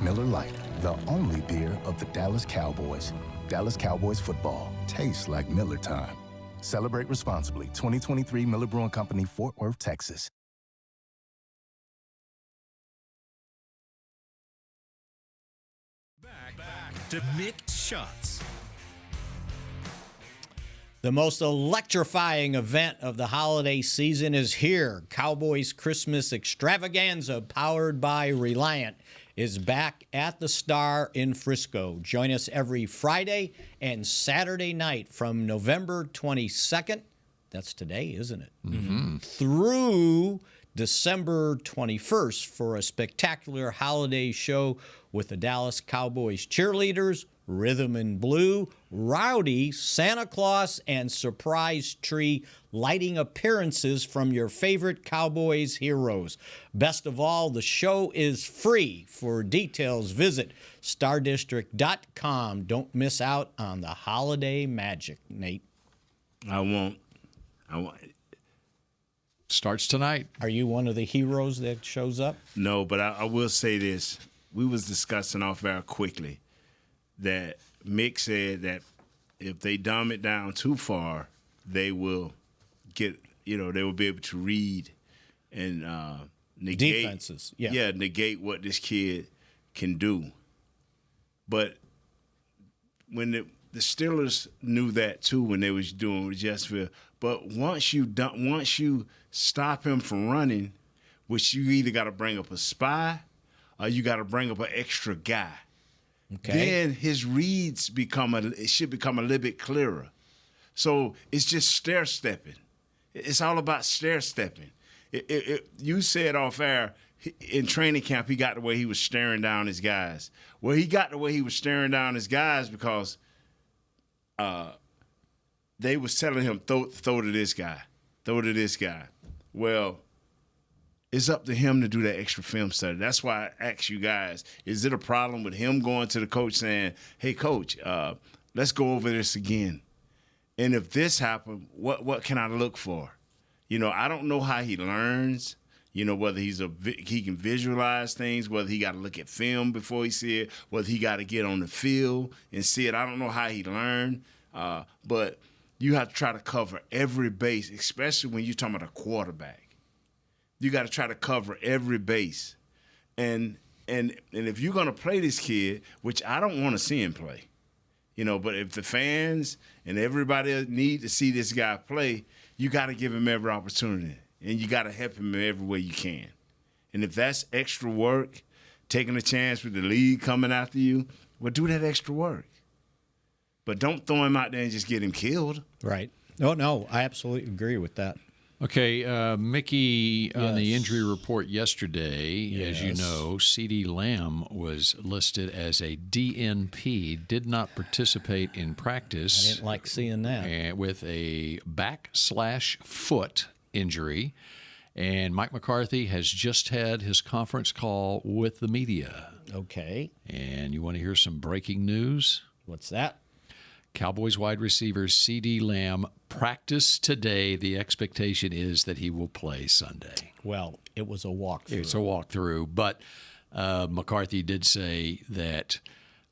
[SPEAKER 12] Miller Lite, the only beer of the Dallas Cowboys. Dallas Cowboys football tastes like Miller time. Celebrate responsibly. 2023 Miller Brewing Company, Fort Worth, Texas.
[SPEAKER 1] Back to Mick Shots.
[SPEAKER 6] The most electrifying event of the holiday season is here. Cowboys Christmas Extravaganza, powered by Reliant, is back at the Star in Frisco. Join us every Friday and Saturday night from November 22nd. That's today, isn't it?
[SPEAKER 4] Mm-hmm.
[SPEAKER 6] Through December 21st for a spectacular holiday show with the Dallas Cowboys cheerleaders, Rhythm and Blue, Rowdy, Santa Claus, and surprise tree lighting appearances from your favorite Cowboys heroes. Best of all, the show is free. For details, visit stardistrict.com. Don't miss out on the holiday magic, Nate.
[SPEAKER 5] I won't.
[SPEAKER 4] Starts tonight.
[SPEAKER 6] Are you one of the heroes that shows up?
[SPEAKER 5] No, but I will say this. We was discussing off air quickly that Mick said that if they dumb it down too far, they will get, they will be able to read and negate
[SPEAKER 6] defenses. Yeah,
[SPEAKER 5] negate what this kid can do. But when the Steelers knew that too when they was doing with Jeffsville. But once you stop him from running, which you either got to bring up a spy or you got to bring up an extra guy.
[SPEAKER 6] Okay.
[SPEAKER 5] Then his reads should become a little bit clearer. So it's just stair-stepping. It's all about stair-stepping. You said off air, in training camp, he got the way he was staring down his guys. Well, he got the way he was staring down his guys because they was telling him, throw to this guy, throw to this guy. Well, it's up to him to do that extra film study. That's why I asked you guys, is it a problem with him going to the coach saying, hey, coach, let's go over this again. And if this happened, what can I look for? I don't know how he learns, whether he can visualize things, whether he got to look at film before he see it, whether he got to get on the field and see it. I don't know how he learned, but you have to try to cover every base, especially when you're talking about a quarterback. You got to try to cover every base. And if you're going to play this kid, which I don't want to see him play, but if the fans and everybody need to see this guy play, you got to give him every opportunity. And you got to help him in every way you can. And if that's extra work, taking a chance with the league coming after you, well, do that extra work. But don't throw him out there and just get him killed.
[SPEAKER 6] Right. No, I absolutely agree with that.
[SPEAKER 4] Okay, Mickey, on the injury report yesterday, as you know, CeeDee Lamb was listed as a DNP, did not participate in practice.
[SPEAKER 6] I didn't like seeing that.
[SPEAKER 4] With a back/foot injury. And Mike McCarthy has just had his conference call with the media.
[SPEAKER 6] Okay.
[SPEAKER 4] And you want to hear some breaking news?
[SPEAKER 6] What's that?
[SPEAKER 4] Cowboys wide receiver CeeDee Lamb practiced today. The expectation is that he will play Sunday.
[SPEAKER 6] Well, it was a walkthrough.
[SPEAKER 4] It's a walkthrough, but McCarthy did say that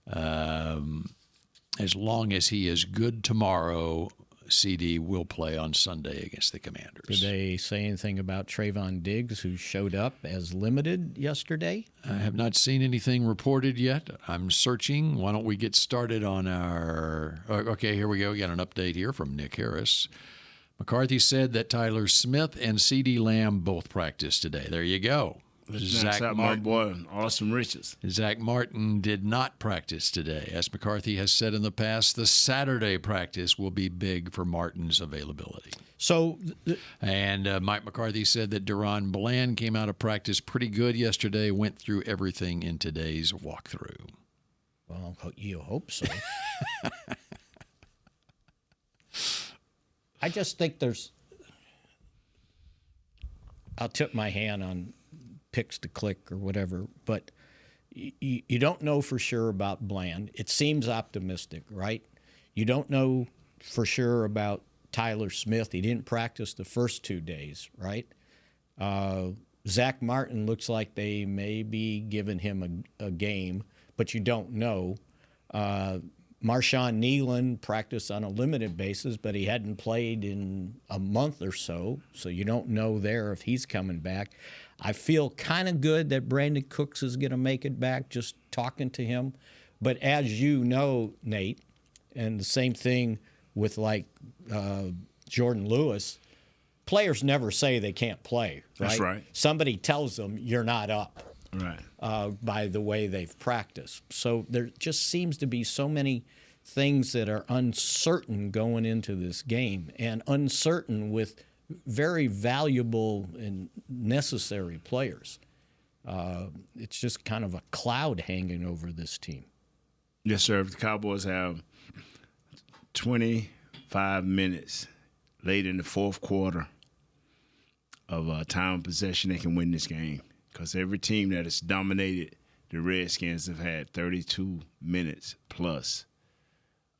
[SPEAKER 4] as long as he is good tomorrow, CD will play on Sunday against the Commanders.
[SPEAKER 6] Did they say anything about Trayvon Diggs, who showed up as limited yesterday?
[SPEAKER 4] I have not seen anything reported yet. I'm searching. Why don't we get started on our... Okay, here we go. We got an update here from Nick Harris. McCarthy said that Tyler Smith and CeeDee Lamb both practiced today. There you go.
[SPEAKER 5] Zach Martin, my boy, Austin Richards.
[SPEAKER 4] Zach Martin did not practice today. As McCarthy has said in the past, the Saturday practice will be big for Martin's availability. And Mike McCarthy said that Deron Bland came out of practice pretty good yesterday, went through everything in today's walkthrough.
[SPEAKER 6] Well, you hope so. I just think I'll tip my hand on picks to click or whatever, but you don't know for sure about Bland. It seems optimistic, right? You don't know for sure about Tyler Smith. He didn't practice the first 2 days, right? Zach Martin looks like they may be giving him a game, but you don't know. Marshawn Nealon practiced on a limited basis, but he hadn't played in a month or so you don't know there if he's coming back. I feel kind of good that Brandon Cooks is going to make it back, just talking to him. But as you know, Nate, and the same thing with like Jordan Lewis, players never say they can't play. Right?
[SPEAKER 5] That's right.
[SPEAKER 6] Somebody tells them you're not up.
[SPEAKER 5] Right.
[SPEAKER 6] By the way they've practiced. So there just seems to be so many things that are uncertain going into this game, and uncertain with very valuable and necessary players. It's just kind of a cloud hanging over this team.
[SPEAKER 5] Yes, sir. The Cowboys have 25 minutes late in the fourth quarter of time of possession. They can win this game, because every team that has dominated the Redskins have had 32 minutes plus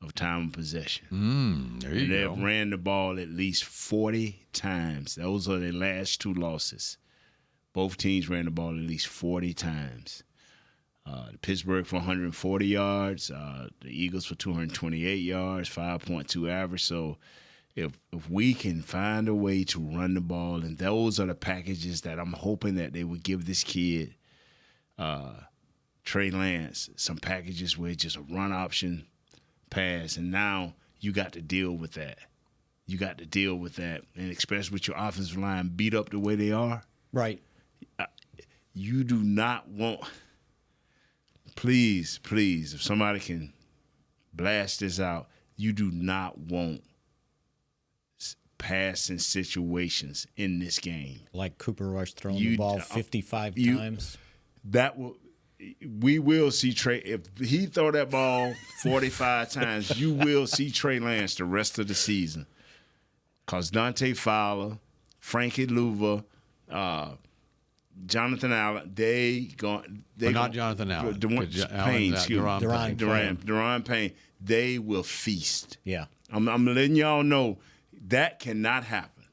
[SPEAKER 5] of time of possession.
[SPEAKER 4] There you go.
[SPEAKER 5] They've ran the ball at least 40 times. Those are their last two losses. Both teams ran the ball at least 40 times. Pittsburgh for 140 yards, the Eagles for 228 yards, 5.2 average. So if we can find a way to run the ball, and those are the packages that I'm hoping that they would give this kid, Trey Lance, some packages where it's just a run option pass, and now you got to deal with that. You got to deal with that, and especially with your offensive line beat up the way they are.
[SPEAKER 6] Right.
[SPEAKER 5] You do not want – please, if somebody can blast this out, you do not want passing situations in this game.
[SPEAKER 6] Like Cooper Rush throwing the ball 55 times.
[SPEAKER 5] That will – we will see Trey. If he throw that ball 45 times, you will see Trey Lance the rest of the season. Because Dante Fowler, Frankie Louva, Jonathan Allen,
[SPEAKER 4] not Jonathan Allen.
[SPEAKER 5] Deron Payne, they will feast.
[SPEAKER 6] Yeah.
[SPEAKER 5] I'm letting y'all know that cannot happen.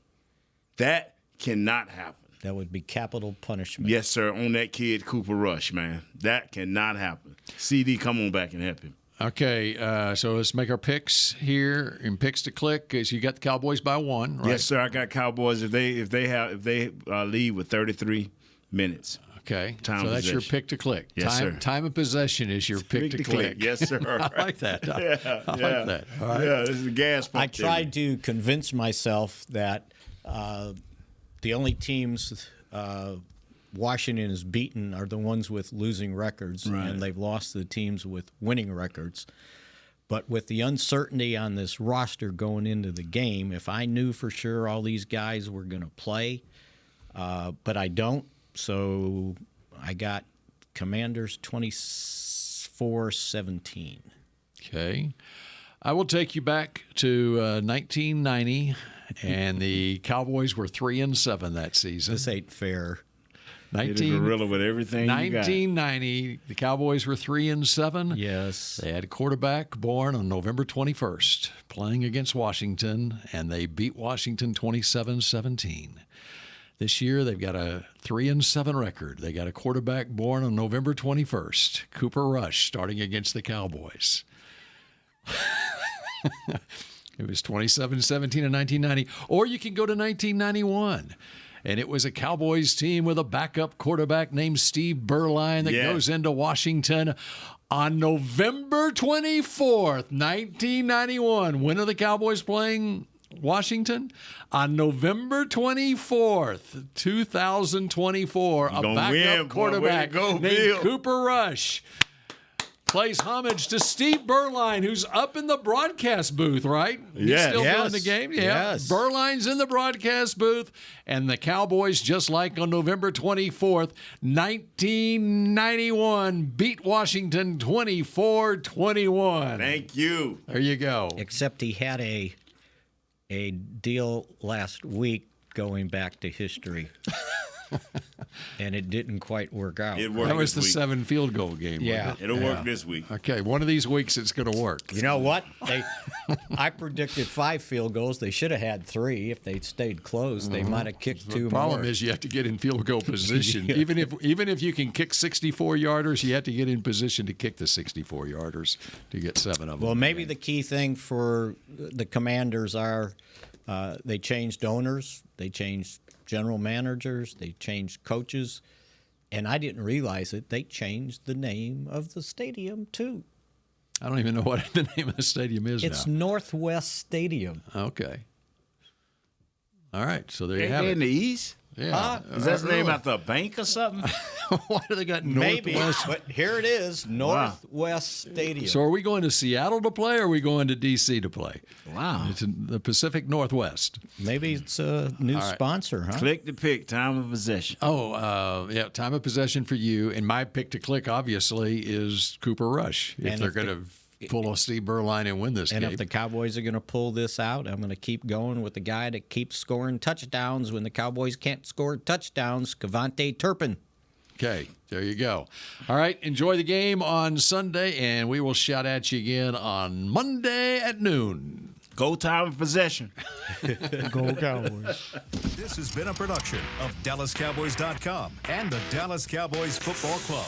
[SPEAKER 5] That cannot happen.
[SPEAKER 6] That would be capital punishment.
[SPEAKER 5] Yes, sir, on that kid, Cooper Rush, man. That cannot happen. CD, come on back and help him.
[SPEAKER 4] Okay, so let's make our picks here. And picks to click is you got the Cowboys by 1, right?
[SPEAKER 5] Yes, sir. I got Cowboys if they lead with 33 minutes.
[SPEAKER 4] Okay,
[SPEAKER 5] time
[SPEAKER 4] so that's
[SPEAKER 5] possession.
[SPEAKER 4] your pick to click.
[SPEAKER 5] Yes, sir.
[SPEAKER 4] Time of possession is your pick to click.
[SPEAKER 5] Yes, sir.
[SPEAKER 4] I like that. I like that. All right.
[SPEAKER 5] Yeah, this is a gas pump.
[SPEAKER 6] I tried to convince myself that the only teams Washington has beaten are the ones with losing records, and they've lost the teams with winning records. But with the uncertainty on this roster going into the game, if I knew for sure all these guys were going to play, but I don't, so I got Commanders 24-17.
[SPEAKER 4] Okay. I will take you back to 1990, and the Cowboys were 3-7 that season.
[SPEAKER 6] This ain't fair.
[SPEAKER 5] Gorilla with everything
[SPEAKER 4] 1990, the Cowboys were 3-7.
[SPEAKER 6] Yes.
[SPEAKER 4] They had a quarterback born on November 21st, playing against Washington, and they beat Washington 27-17. This year, they've got a 3-7 record. They got a quarterback born on November 21st, Cooper Rush, starting against the Cowboys. It was 27-17 in 1990. Or you can go to 1991. And it was a Cowboys team with a backup quarterback named Steve Berline that goes into Washington on November 24th, 1991. When are the Cowboys playing Washington? On November 24th, 2024, a backup quarterback named Cooper Rush plays homage to Steve Berline, who's up in the broadcast booth, right? He's still doing the game? Yeah.
[SPEAKER 6] Yes.
[SPEAKER 4] Berline's in the broadcast booth, and the Cowboys, just like on November 24th, 1991, beat Washington 24-21.
[SPEAKER 5] Thank you.
[SPEAKER 4] There you go.
[SPEAKER 6] Except he had a deal last week going back to history. And it didn't quite work out.
[SPEAKER 4] That was the 7 field goal game.
[SPEAKER 6] Yeah.
[SPEAKER 5] It'll work this week.
[SPEAKER 4] Okay, one of these weeks it's going to work.
[SPEAKER 6] You know what? I predicted 5 field goals. They should have had 3 if they'd stayed close. They might have kicked 2 more.
[SPEAKER 4] The problem is you have to get in field goal position. Even if you can kick 64-yarders, you have to get in position to kick the 64-yarders to get 7 of them.
[SPEAKER 6] Well, maybe the key thing for the Commanders are they changed owners, they changed general managers, they changed coaches, and I didn't realize it. They changed the name of the stadium too.
[SPEAKER 4] I don't even know what the name of the stadium is
[SPEAKER 6] It's
[SPEAKER 4] now.
[SPEAKER 6] Northwest Stadium.
[SPEAKER 4] Okay. All right, so there you
[SPEAKER 5] Ain't
[SPEAKER 4] have
[SPEAKER 5] they
[SPEAKER 4] it.
[SPEAKER 5] in the East?
[SPEAKER 4] Yeah.
[SPEAKER 5] Is that named after a bank or something?
[SPEAKER 4] Why do they got
[SPEAKER 6] Maybe,
[SPEAKER 4] Northwest?
[SPEAKER 6] but here it is, Northwest Stadium.
[SPEAKER 4] So are we going to Seattle to play or are we going to D.C. to play?
[SPEAKER 5] Wow.
[SPEAKER 4] It's in the Pacific Northwest.
[SPEAKER 6] Maybe it's a new
[SPEAKER 4] All right.
[SPEAKER 6] sponsor, huh?
[SPEAKER 5] Click to pick, time of possession.
[SPEAKER 4] Yeah, time of possession for you. And my pick to click, obviously, is Cooper Rush. If
[SPEAKER 6] And
[SPEAKER 4] they're
[SPEAKER 6] if
[SPEAKER 4] going to pull a Steve Berline and win this
[SPEAKER 6] And
[SPEAKER 4] game.
[SPEAKER 6] if the Cowboys are going to pull this out, I'm going to keep going with the guy that keeps scoring touchdowns when the Cowboys can't score touchdowns, Kevontae Turpin.
[SPEAKER 4] Okay, there you go. All right, enjoy the game on Sunday, and we will shout at you again on Monday at noon.
[SPEAKER 5] Go time of possession.
[SPEAKER 7] Go Cowboys.
[SPEAKER 3] This has been a production of DallasCowboys.com and the Dallas Cowboys Football Club.